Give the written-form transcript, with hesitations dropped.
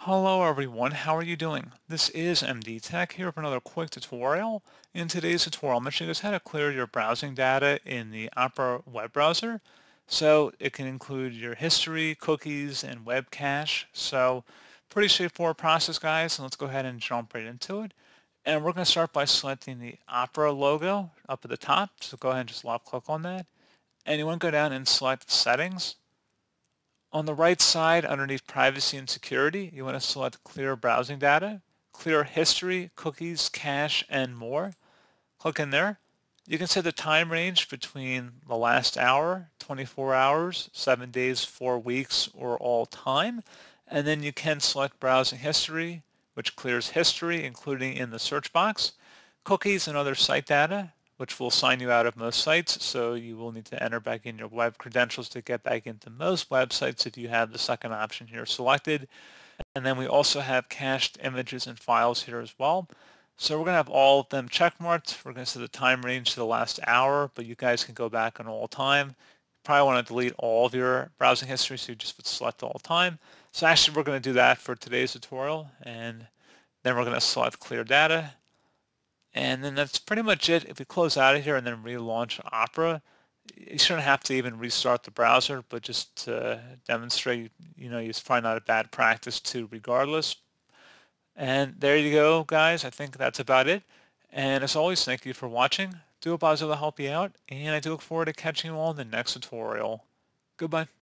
Hello everyone, how are you doing? This is MD Tech here for another quick tutorial. In today's tutorial, I'm going to show you guys how to clear your browsing data in the Opera web browser. So it can include your history, cookies, and web cache. So pretty straightforward process, guys. So let's go ahead and jump right into it. And we're going to start by selecting the Opera logo up at the top. So go ahead and just left click on that. And you want to go down and select Settings. On the right side, underneath Privacy and Security, you want to select Clear Browsing Data, Clear History, Cookies, Cache, and more. Click in there. You can set the time range between the last hour, 24 hours, 7 days, 4 weeks, or all time. And then you can select Browsing History, which clears history, including in the search box, cookies and other site data, which will sign you out of most sites, so you will need to enter back in your web credentials to get back into most websites if you have the second option here selected. And then we also have cached images and files here as well. So we're going to have all of them checkmarked. We're going to set the time range to the last hour, but you guys can go back on all time. You probably want to delete all of your browsing history, so you just would select all time. So actually we're going to do that for today's tutorial, and then we're going to select clear data. And then that's pretty much it. If we close out of here and then relaunch Opera, you shouldn't have to even restart the browser, but just to demonstrate, it's probably not a bad practice to regardless. And there you go, guys. I think that's about it. And as always, thank you for watching. Do hope I was able to help you out, and I do look forward to catching you all in the next tutorial. Goodbye.